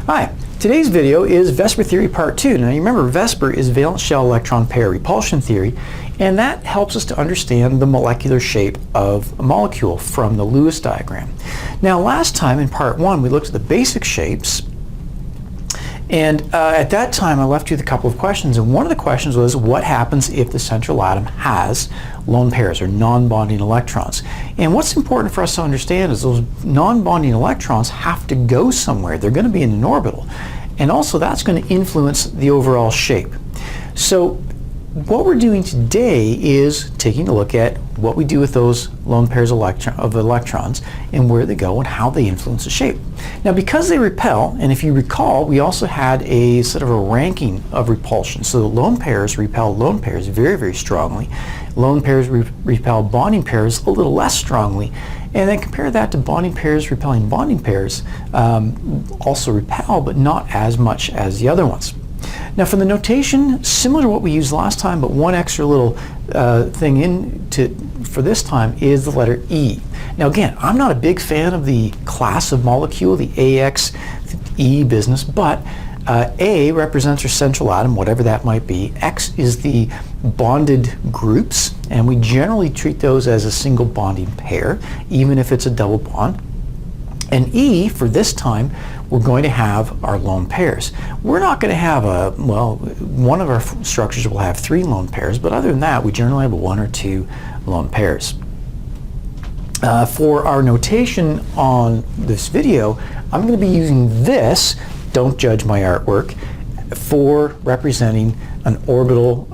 Hi, today's video is VSEPR Theory Part 2. Now you remember VSEPR is valence shell electron pair repulsion theory, and that helps us to understand the molecular shape of a molecule from the Lewis diagram. Now last time in Part 1 we looked at the basic shapes, and at that time I left you with a couple of questions, and one of the questions was what happens if the central atom has lone pairs or non-bonding electrons. And what's important for us to understand is those non-bonding electrons have to go somewhere. They're going to be in an orbital, and also that's going to influence the overall shape. So what we're doing today is taking a look at what we do with those lone pairs of electrons and where they go and how they influence the shape. Now because they repel, and if you recall, we also had a sort of a ranking of repulsion. So the lone pairs repel lone pairs very, very strongly. Lone pairs repel bonding pairs a little less strongly. And then compare that to bonding pairs repelling bonding pairs, also repel, but not as much as the other ones. Now for the notation, similar to what we used last time, but one extra little thing for this time is the letter E. Now again, I'm not a big fan of the class of molecule, the AXE business, but A represents our central atom, whatever that might be. X is the bonded groups, and we generally treat those as a single bonding pair, even if it's a double bond. And E, for this time, we're going to have our lone pairs. We're not going to have one of our structures will have 3 lone pairs, but other than that, we generally have 1 or 2 lone pairs. For our notation on this video, I'm going to be using this, don't judge my artwork, for representing an orbital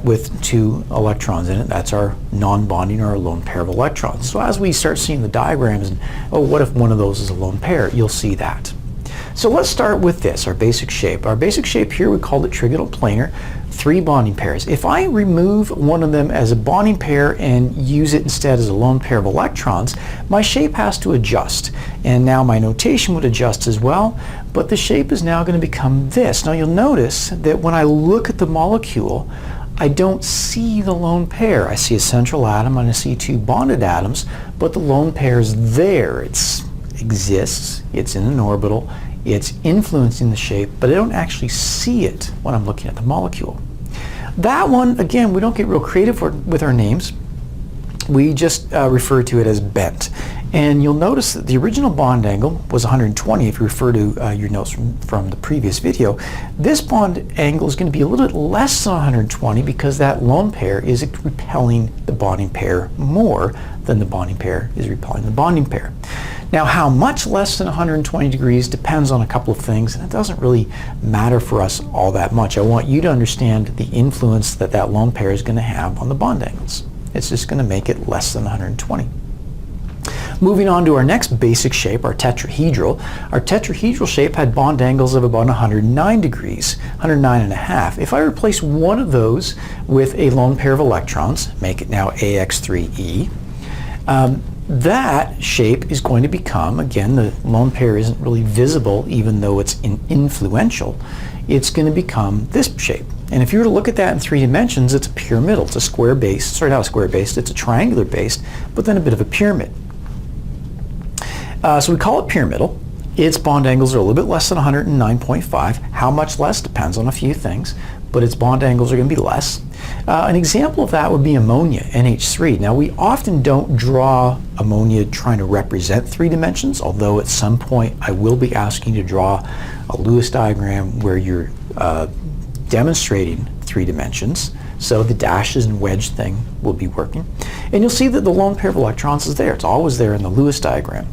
with 2 electrons in it. That's our non-bonding or our lone pair of electrons. So as we start seeing the diagrams, and oh, what if one of those is a lone pair, you'll see that. So let's start with this, our basic shape. Our basic shape here, we call it trigonal planar, 3 bonding pairs. If I remove one of them as a bonding pair and use it instead as a lone pair of electrons, my shape has to adjust. And now my notation would adjust as well, but the shape is now going to become this. Now you'll notice that when I look at the molecule, I don't see the lone pair. I see a central atom and I see 2 bonded atoms, but the lone pair is there. It exists, it's in an orbital, it's influencing the shape, but I don't actually see it when I'm looking at the molecule. That one, again, we don't get real creative with our names. We just refer to it as bent. And you'll notice that the original bond angle was 120 if you refer to your notes from the previous video. This bond angle is going to be a little bit less than 120 because that lone pair is repelling the bonding pair more than the bonding pair is repelling the bonding pair. Now how much less than 120 degrees depends on a couple of things, and it doesn't really matter for us all that much. I want you to understand the influence that that lone pair is going to have on the bond angles. It's just going to make it less than 120. Moving on to our next basic shape, our tetrahedral. Our tetrahedral shape had bond angles of about 109 degrees, 109.5. If I replace one of those with a lone pair of electrons, make it now AX3E, that shape is going to become, again, the lone pair isn't really visible even though it's influential, it's going to become this shape. And if you were to look at that in 3 dimensions, it's a pyramidal. It's a square base, sorry, not a square base, it's a triangular base, but then a bit of a pyramid. So we call it pyramidal. Its bond angles are a little bit less than 109.5. How much less depends on a few things, but its bond angles are going to be less. An example of that would be ammonia Nh3. Now we often don't draw ammonia trying to represent 3 dimensions, although at some point I will be asking you to draw a Lewis diagram where you're demonstrating 3 dimensions. So the dashes and wedge thing will be working. And you'll see that the lone pair of electrons is there. It's always there in the Lewis diagram.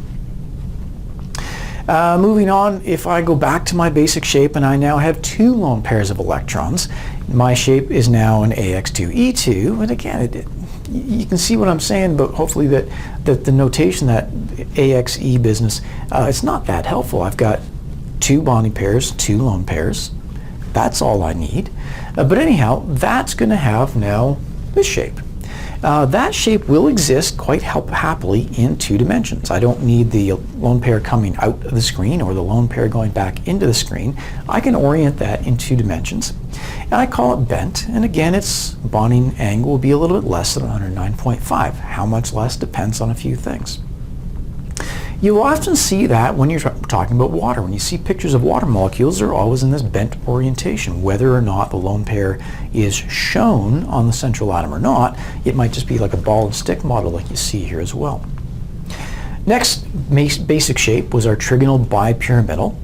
Moving on, if I go back to my basic shape and I now have 2 lone pairs of electrons, my shape is now an AX2E2. And again, you can see what I'm saying, but hopefully that the notation, that AXE business, it's not that helpful. I've got 2 bonding pairs, 2 lone pairs. That's all I need. But anyhow, that's going to have now this shape. That shape will exist quite happily in 2 dimensions. I don't need the lone pair coming out of the screen or the lone pair going back into the screen. I can orient that in 2 dimensions. And I call it bent, and again its bonding angle will be a little bit less than 109.5. How much less depends on a few things. You'll often see that when you're talking about water. When you see pictures of water molecules, they're always in this bent orientation. Whether or not the lone pair is shown on the central atom or not, it might just be like a ball and stick model like you see here as well. Next basic shape was our trigonal bipyramidal.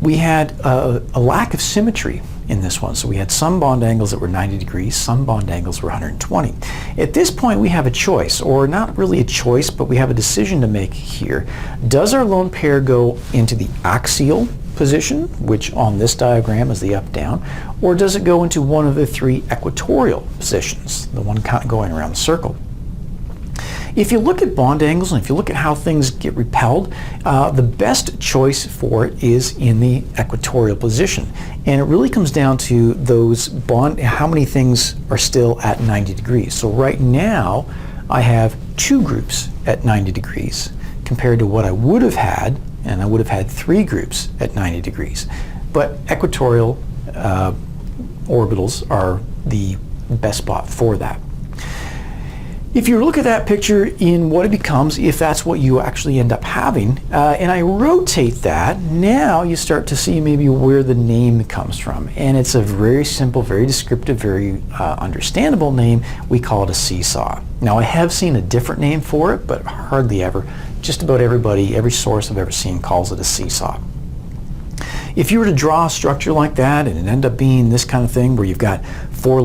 We had a lack of symmetry in this one. So we had some bond angles that were 90 degrees, some bond angles were 120. At this point we have a choice, or not really a choice, but we have a decision to make here. Does our lone pair go into the axial position, which on this diagram is the up-down, or does it go into one of the three equatorial positions, the one kind of going around the circle? If you look at bond angles and if you look at how things get repelled, the best choice for it is in the equatorial position. And it really comes down to those how many things are still at 90 degrees. So right now, I have two groups at 90 degrees compared to what I would have had, and I would have had three groups at 90 degrees. But equatorial orbitals are the best spot for that. If you look at that picture in what it becomes, if that's what you actually end up having, and I rotate that, now you start to see maybe where the name comes from. And it's a very simple, very descriptive, very understandable name. We call it a seesaw. Now I have seen a different name for it, but hardly ever. Just about everybody, every source I've ever seen calls it a seesaw. If you were to draw a structure like that and it ended up being this kind of thing where you've got four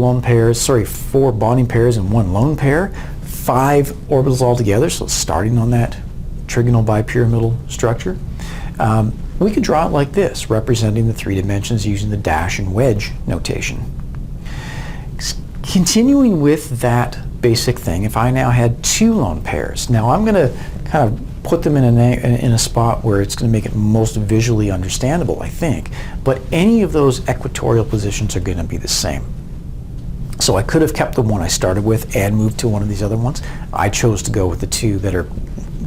bonding pairs and one lone pair, 5 orbitals altogether, so starting on that trigonal bipyramidal structure, we could draw it like this, representing the 3 dimensions using the dash and wedge notation. Continuing with that basic thing, if I now had 2 lone pairs, now I'm going to kind of put them in a spot where it's going to make it most visually understandable, I think, but any of those equatorial positions are going to be the same. So I could have kept the one I started with and moved to one of these other ones. I chose to go with the 2 that are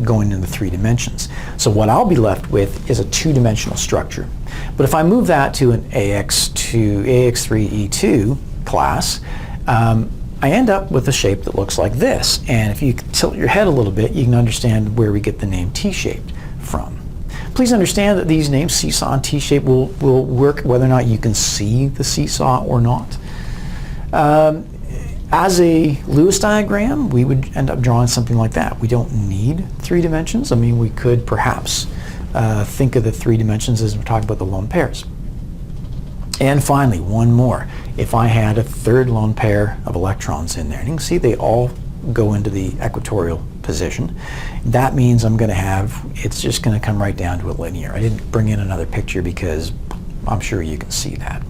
going in the 3 dimensions. So what I'll be left with is a 2-dimensional structure. But if I move that to an AX3E2 class, I end up with a shape that looks like this. And if you tilt your head a little bit, you can understand where we get the name T-shaped from. Please understand that these names, seesaw and T-shape, will work whether or not you can see the seesaw or not. As a Lewis diagram, we would end up drawing something like that. We don't need 3 dimensions. I mean, we could perhaps think of the 3 dimensions as we're talking about the lone pairs. And finally, one more. If I had a 3rd lone pair of electrons in there, and you can see they all go into the equatorial position, that means I'm going to have, it's just going to come right down to a linear. I didn't bring in another picture because I'm sure you can see that.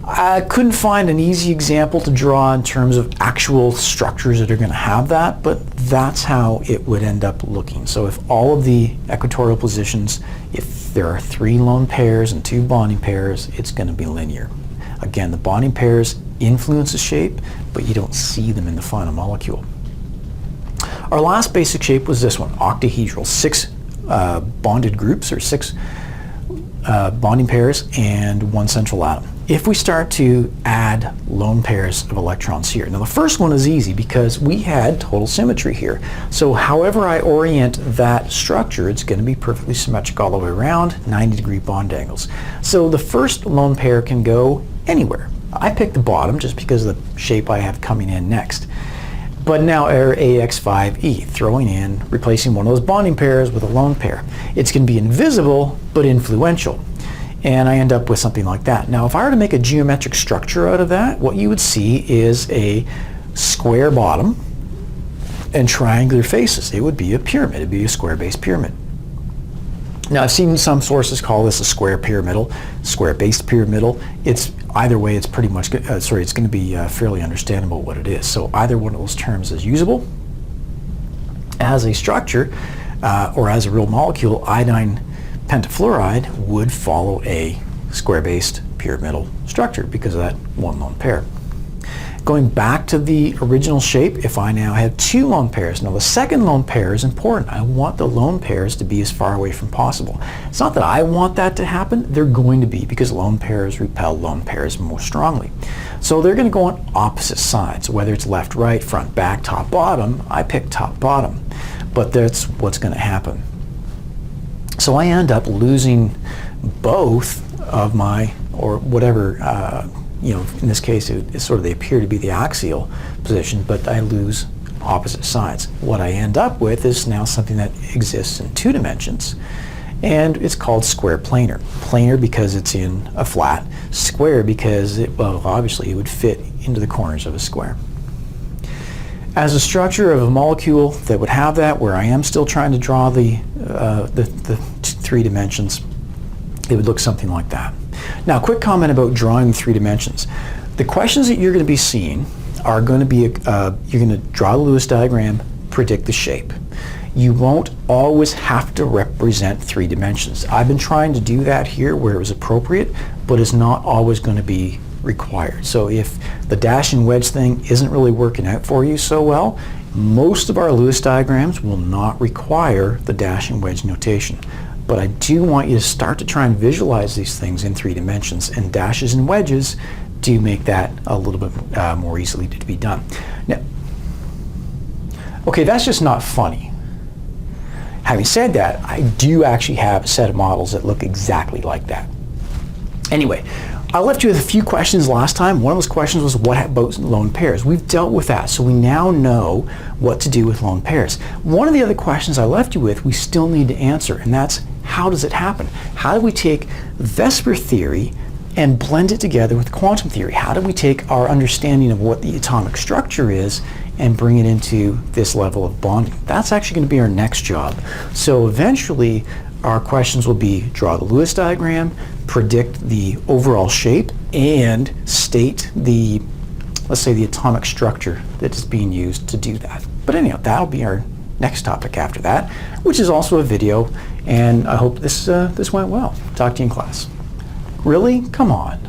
I couldn't find an easy example to draw in terms of actual structures that are going to have that, but that's how it would end up looking. So if all of the equatorial positions, if there are 3 lone pairs and 2 bonding pairs, it's going to be linear. Again, the bonding pairs influence the shape, but you don't see them in the final molecule. Our last basic shape was this one, octahedral, 6 bonded groups, or 6 bonding pairs and 1 central atom. If we start to add lone pairs of electrons here, now the first one is easy because we had total symmetry here. So however I orient that structure, it's going to be perfectly symmetric all the way around, 90-degree bond angles. So the first lone pair can go anywhere. I picked the bottom just because of the shape I have coming in next. But now our AX5E, throwing in, replacing one of those bonding pairs with a lone pair. It's going to be invisible but influential. And I end up with something like that. Now if I were to make a geometric structure out of that, what you would see is a square bottom and triangular faces. It would be a pyramid. It would be a square-based pyramid. Now I've seen some sources call this a square-based pyramidal. It's either way, it's pretty much it's going to be fairly understandable what it is. So either one of those terms is usable. As a structure or as a real molecule, iodine pentafluoride would follow a square-based pyramidal structure because of that 1 lone pair. Going back to the original shape, if I now have 2 lone pairs, now the second lone pair is important. I want the lone pairs to be as far away from possible. It's not that I want that to happen, they're going to be, because lone pairs repel lone pairs more strongly. So they're going to go on opposite sides, whether it's left, right, front, back, top, bottom. I pick top, bottom, but that's what's going to happen. So I end up losing both of my, or whatever, you know, in this case it's sort of, they appear to be the axial position, but I lose opposite sides. What I end up with is now something that exists in 2 dimensions, and it's called square planar. Planar because it's in a flat, square because it, well, obviously it would fit into the corners of a square. As a structure of a molecule that would have that, where I am still trying to draw the 3 dimensions, it would look something like that. Now, quick comment about drawing 3 dimensions. The questions that you're going to be seeing are going to be, you're going to draw the Lewis diagram, predict the shape. You won't always have to represent 3 dimensions. I've been trying to do that here where it was appropriate, but it's not always going to be required. So if the dash and wedge thing isn't really working out for you so well, most of our Lewis diagrams will not require the dash and wedge notation. But I do want you to start to try and visualize these things in 3 dimensions, and dashes and wedges do make that a little bit more easily to be done. Now, okay, that's just not funny. Having said that, I do actually have a set of models that look exactly like that. Anyway, I left you with a few questions last time. One of those questions was, what about lone pairs? We've dealt with that, so we now know what to do with lone pairs. One of the other questions I left you with, we still need to answer, and that's, how does it happen? How do we take VSEPR theory and blend it together with quantum theory? How do we take our understanding of what the atomic structure is and bring it into this level of bonding? That's actually going to be our next job. So eventually, our questions will be, draw the Lewis diagram, predict the overall shape, and state the, let's say, the atomic structure that is being used to do that. But anyhow, that'll be our next topic after that, which is also a video, and I hope this went well. Talk to you in class. Really? Come on.